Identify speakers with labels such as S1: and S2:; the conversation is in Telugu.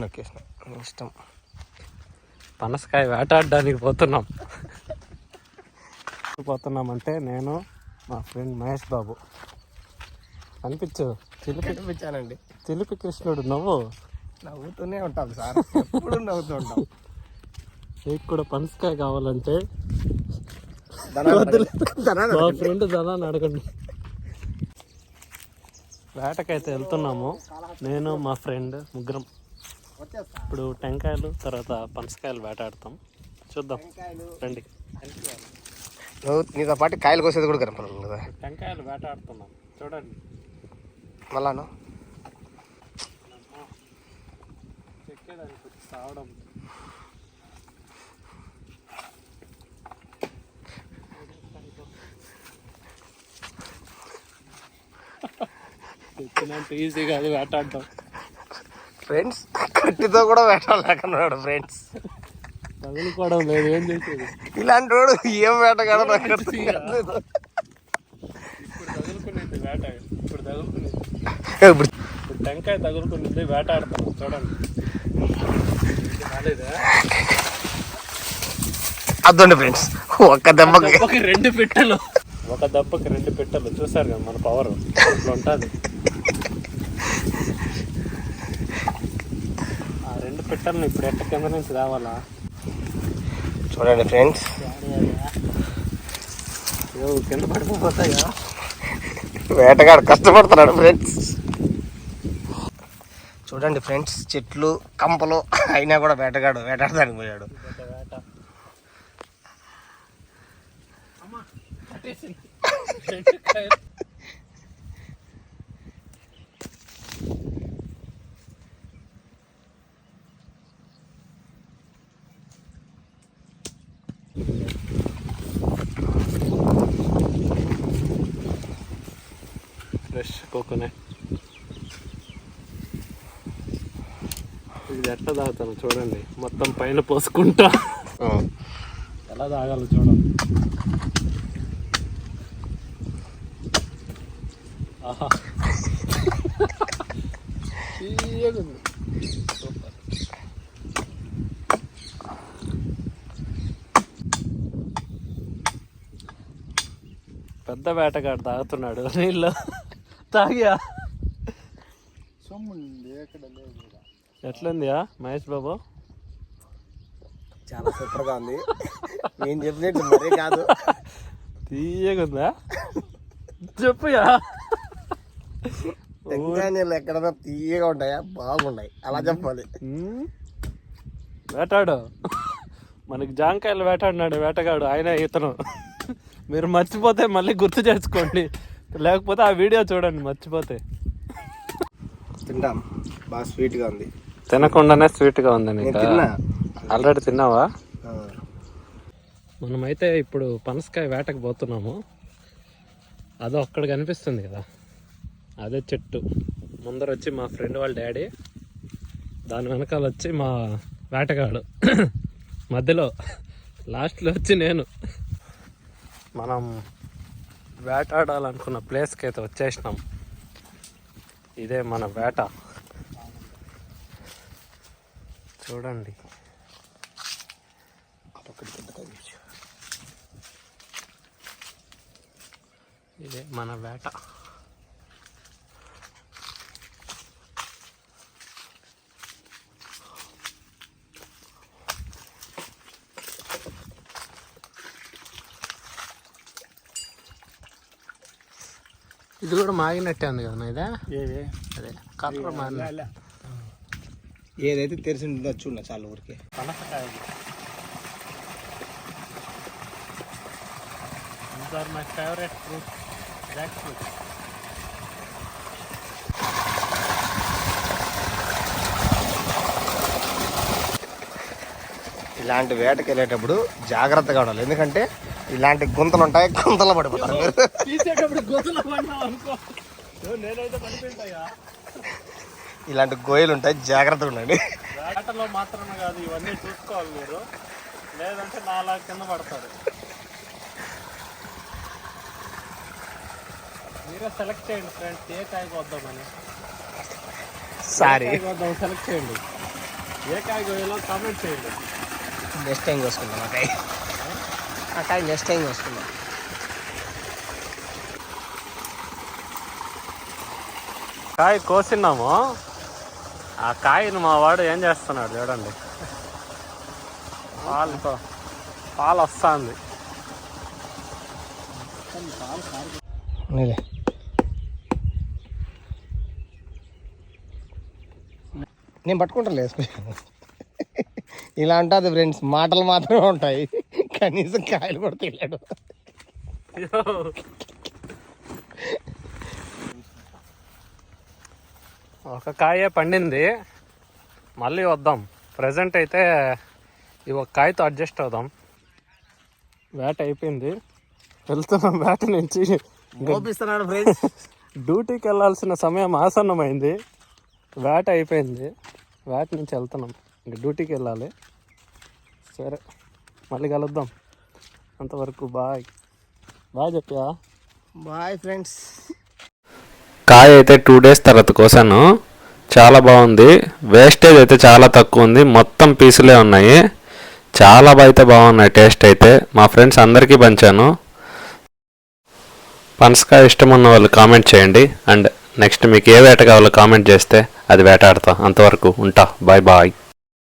S1: నొక్కేసిన ఇష్టం.
S2: పనసకాయ వేటాడడానికి పోతున్నామంటే నేను మా ఫ్రెండ్ మహేష్ బాబు.
S1: కనిపించానండి.
S2: చిలిపి కృష్ణుడు.
S1: నవ్వుతూనే ఉంటాం సార్, ఎప్పుడు నవ్వుతూ ఉంటాం.
S2: నీకు కూడా పనసకాయ కావాలంటే మా ఫ్రెండ్ ధనాన్ని అడగండి. వేటకైతే వెళ్తున్నాము, నేను మా ఫ్రెండ్ ముగ్గురం. ఇప్పుడు టెంకాయలు తర్వాత పనసకాయలు వేటాడతాం. చూద్దాం రండి.
S1: నీతో పాటు కాయలు కోసేది కూడా కనపడదు కదా.
S2: టెంకాయలు వేటాడుతున్నాం చూడండి.
S1: మళ్ళాను
S2: చెక్కేదానికి సావడం. తెచ్చినంత ఈజీగా అది వేటాడతాం
S1: ఫ్రెండ్స్. కట్టితో కూడా వేటాడలేకున్నాడు ఫ్రెండ్స్.
S2: తగులుకోవడం లేదు, ఏం చేసేది.
S1: ఇలాంటి వాడు ఏం వేటగాడో నాకు
S2: ఇప్పుడు తగులుకునేది వేట. ఇప్పుడు టెంకాయ తగులుకునేది వేటాడతాం చూడండి.
S1: అదండి ఫ్రెండ్స్, ఒక్క దెబ్బకి
S2: రెండు పిట్టలు. ఒక దెబ్బకి రెండు పిట్టలు. చూసారు కదా మన పవర్ ఇట్లా ఉంటుంది. ఆ రెండు పిట్టలను ఇప్పుడు ఎట్ట కింద నుంచి రావాలా
S1: చూడండి ఫ్రెండ్స్.
S2: కింద పడిపోతాయా.
S1: వేటగాడు కష్టపడుతున్నాడు ఫ్రెండ్స్. చూడండి ఫ్రెండ్స్, చెట్లు కంపలు అయినా కూడా వేటగాడు వేటాడడానికి పోయాడు.
S2: Fresh coconut. ఇది ఎట్లా తాగుతాను చూడండి. మొత్తం పైన పోసుకుంటా ఎలా తాగాలో చూడండి. ఆహా, సూపర్. పెద్ద వేటగాడు తాగుతున్నాడు నీళ్ళు. తాగా ఎట్లుందియా మహేష్ బాబు?
S1: చాలా సూపర్గా ఉంది. నేను చెప్పినట్టు మరీ కాదు,
S2: తీయగుందా? చెప్పుయా.
S1: టెంకాయలు ఎక్కడన్నా తీయగా ఉంటాయా? బాగున్నాయి, అలా చెప్పాలి.
S2: వేటాడు. మనకి జాంకాయలు వేటాడినాడు వేటగాడు, ఆయన ఇతను. మీరు మర్చిపోతే మళ్ళీ గుర్తు చేసుకోండి, లేకపోతే ఆ వీడియో చూడండి మర్చిపోతే.
S1: తింటాం, బాగా స్వీట్గా ఉంది.
S2: తినకుండానే స్వీట్గా ఉంది. నీకు ఆల్రెడీ తిన్నావా? మనమైతే ఇప్పుడు పనసకాయ వేటకు పోతున్నాము. అదో అక్కడ కనిపిస్తుంది కదా, అదే చెట్టు. ముందర వచ్చి మా ఫ్రెండ్ వాళ్ళ డాడీ, దాని వెనకాల వచ్చి మా వేటగాడు, మధ్యలో లాస్ట్లో వచ్చి నేను. మనం వేటాడాలనుకున్న ప్లేస్కి అయితే వచ్చేసినాం. ఇదే మన వేట చూడండి. ఇదే మన వేట. ఇది కూడా మాగినట్టే ఉంది కదా ఇదే. అదే కర్ర మాగిన.
S1: ఏదైతే తెలిసి ఉండొచ్చు చాలా ఊరికే.
S2: పనసకాయ. These are my favorite fruits, jackfruit.
S1: ఇలాంటి వేటకి వెళ్ళేటప్పుడు జాగ్రత్తగా ఉండాలి, ఎందుకంటే ఇలాంటి గుంతలు ఉంటాయి, గుంతలు పడిపోతారు మీరు. ఇలాంటి గోయలు ఉంటాయి, జాగ్రత్తగా ఉండండి.
S2: వేటలో మాత్రమే కాదు, ఇవన్నీ చూసుకోవాలి మీరు, లేదంటే నాలా కింద పడతారు. మీరే సెలెక్ట్ చేయండి ఫ్రెండ్స్, ఏ కాయ వద్దామని.
S1: సారీ
S2: వద్దాం సెలెక్ట్ చేయండి. ఏ కాయ కోయాలో కామెంట్ చేయండి.
S1: నెక్స్ట్ టైం కోసుకుందాం ఆ కాయ నెక్స్ట్ టైం కోసుకుందాం.
S2: కాయ కోసినాము. ఆ కాయను మా వాడు ఏం చేస్తున్నాడు చూడండి. పాలు వస్తుంది.
S1: నేను పట్టుకుంటాను ఇలా ఉంటుంది ఫ్రెండ్స్. మాటలు మాత్రమే ఉంటాయి, కనీసం కాయలు కూడా తెలియడు.
S2: ఒక కాయే పండింది, మళ్ళీ వద్దాం. ప్రజెంట్ అయితే ఈ ఒక కాయతో అడ్జస్ట్ అవుదాం. వేట అయిపోయింది, వెళ్తున్నాం. వేట నుంచి డ్యూటీకి వెళ్ళాల్సిన సమయం ఆసన్నమైంది. వేట అయిపోయింది, వేట నుంచి వెళ్తున్నాం. ఇంక డ్యూటీకి వెళ్ళాలి. సరే, మళ్ళీ కలుద్దాం. అంతవరకు బాయ్. బాయ్ చెప్పా.
S1: Bye friends.
S2: కాయ అయితే 2 days తర్వాత కోసాను. చాలా బాగుంది. వేస్టేజ్ అయితే చాలా తక్కువ ఉంది, మొత్తం పీసులే ఉన్నాయి. చాలా అయితే బాగున్నాయి. టేస్ట్ అయితే మా ఫ్రెండ్స్ అందరికీ పంచాను. పనసకాయ ఇష్టం ఉన్న వాళ్ళు కామెంట్ చేయండి. అండ్ నెక్స్ట్ మీకు ఏ వేట కావాలో కామెంట్ చేస్తే అది వేటాడతా. అంతవరకు ఉంటా. Bye bye.